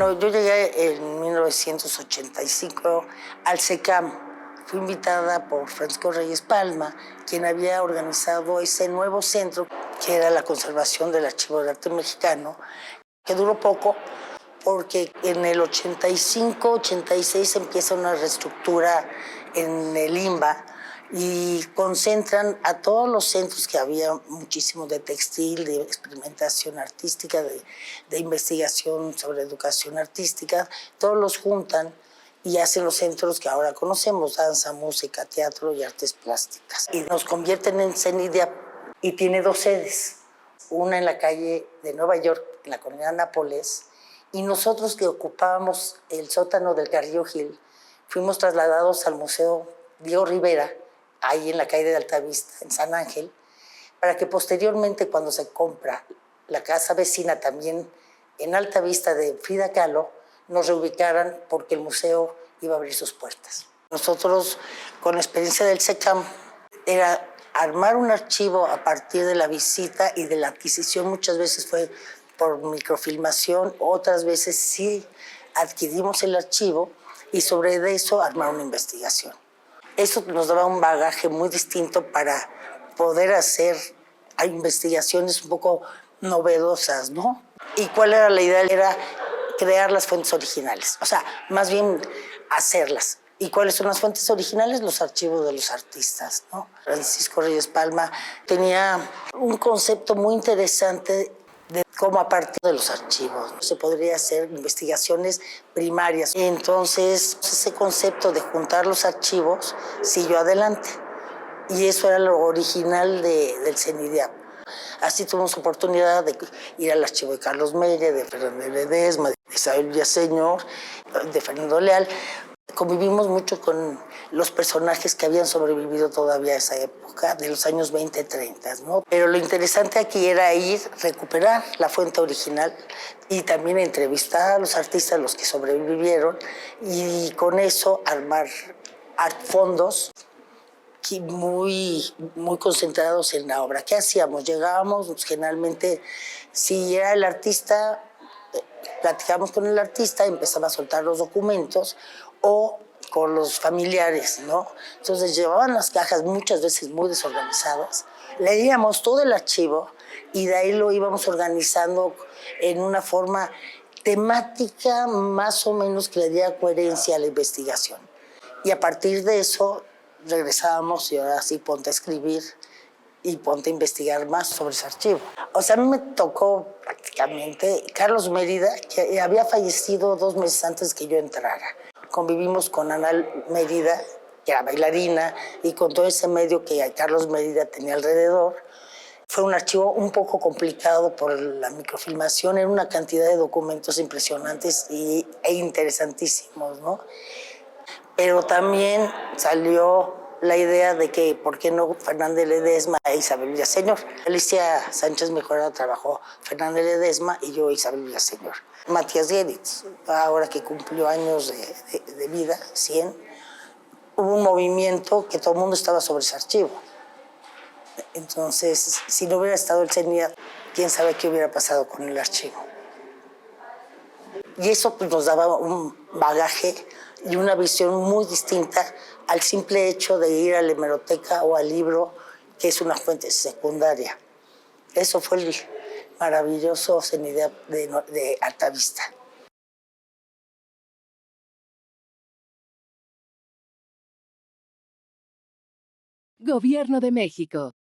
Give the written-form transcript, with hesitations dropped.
Bueno, yo llegué en 1985 al SECAM. Fui invitada por Francisco Reyes Palma, quien había organizado ese nuevo centro, que era la conservación del Archivo de Arte Mexicano, que duró poco, porque en el 85, 86 empieza una reestructura en el INBA y concentran a todos los centros que había muchísimo de textil, de experimentación artística, de investigación sobre educación artística, todos los juntan y hacen los centros que ahora conocemos: danza, música, teatro y artes plásticas. Y nos convierten en CENIDIAP y tiene dos sedes, una en la calle de Nueva York, en la colonia Nápoles, y nosotros que ocupábamos el sótano del Carrillo Gil, fuimos trasladados al Museo Diego Rivera, ahí en la calle de Altavista, en San Ángel, para que posteriormente, cuando se compra la casa vecina también en Altavista de Frida Kahlo, nos reubicaran porque el museo iba a abrir sus puertas. Nosotros, con la experiencia del SECAM, era armar un archivo a partir de la visita y de la adquisición. Muchas veces fue por microfilmación, otras veces sí adquirimos el archivo y sobre eso armar una investigación. Eso nos daba un bagaje muy distinto para poder hacer investigaciones un poco novedosas, ¿no? ¿Y cuál era la idea? Era crear las fuentes originales, o sea, más bien hacerlas. ¿Y cuáles son las fuentes originales? Los archivos de los artistas, ¿no? Francisco Reyes Palma tenía un concepto muy interesante de cómo, a partir de los archivos, se podría hacer investigaciones primarias. Y entonces ese concepto de juntar los archivos siguió adelante. Y eso era lo original del CENIDIAP. Así tuvimos oportunidad de ir al archivo de Carlos Meire, de Fernando Ledesma, de Isabel Villaseñor, de Fernando Leal. Convivimos mucho con los personajes que habían sobrevivido todavía a esa época, de los años 20, 30, ¿no? Pero lo interesante aquí era ir, recuperar la fuente original y también entrevistar a los artistas, los que sobrevivieron, y con eso armar fondos muy concentrados en la obra. ¿Qué hacíamos? Llegábamos, pues, generalmente, si era el artista, platicábamos con el artista, empezaba a soltar los documentos, o con los familiares, ¿no? Entonces llevaban las cajas muchas veces muy desorganizadas, leíamos todo el archivo y de ahí lo íbamos organizando en una forma temática más o menos que le diera coherencia a la investigación. Y a partir de eso regresábamos y ahora sí, ponte a escribir y ponte a investigar más sobre ese archivo. O sea, a mí me tocó prácticamente Carlos Mérida, que había fallecido 2 meses antes que yo entrara. Convivimos con Ana Mérida, que era bailarina, y con todo ese medio que Carlos Mérida tenía alrededor. Fue un archivo un poco complicado por la microfilmación, en una cantidad de documentos impresionantes e interesantísimos, ¿no? Pero también salió la idea de que, ¿por qué no Fernández Ledesma e Isabel Villaseñor? Alicia Sánchez Mejorada trabajó Fernández Ledesma y yo Isabel Villaseñor. Matías Geritz, ahora que cumplió años de vida, 100, hubo un movimiento que todo el mundo estaba sobre ese archivo. Entonces, si no hubiera estado el CENIDIAP, quién sabe qué hubiera pasado con el archivo. Y eso, pues, nos daba un bagaje y una visión muy distinta al simple hecho de ir a la hemeroteca o al libro, que es una fuente secundaria. Eso fue el maravilloso CENIDIAP de Altavista. Gobierno de México.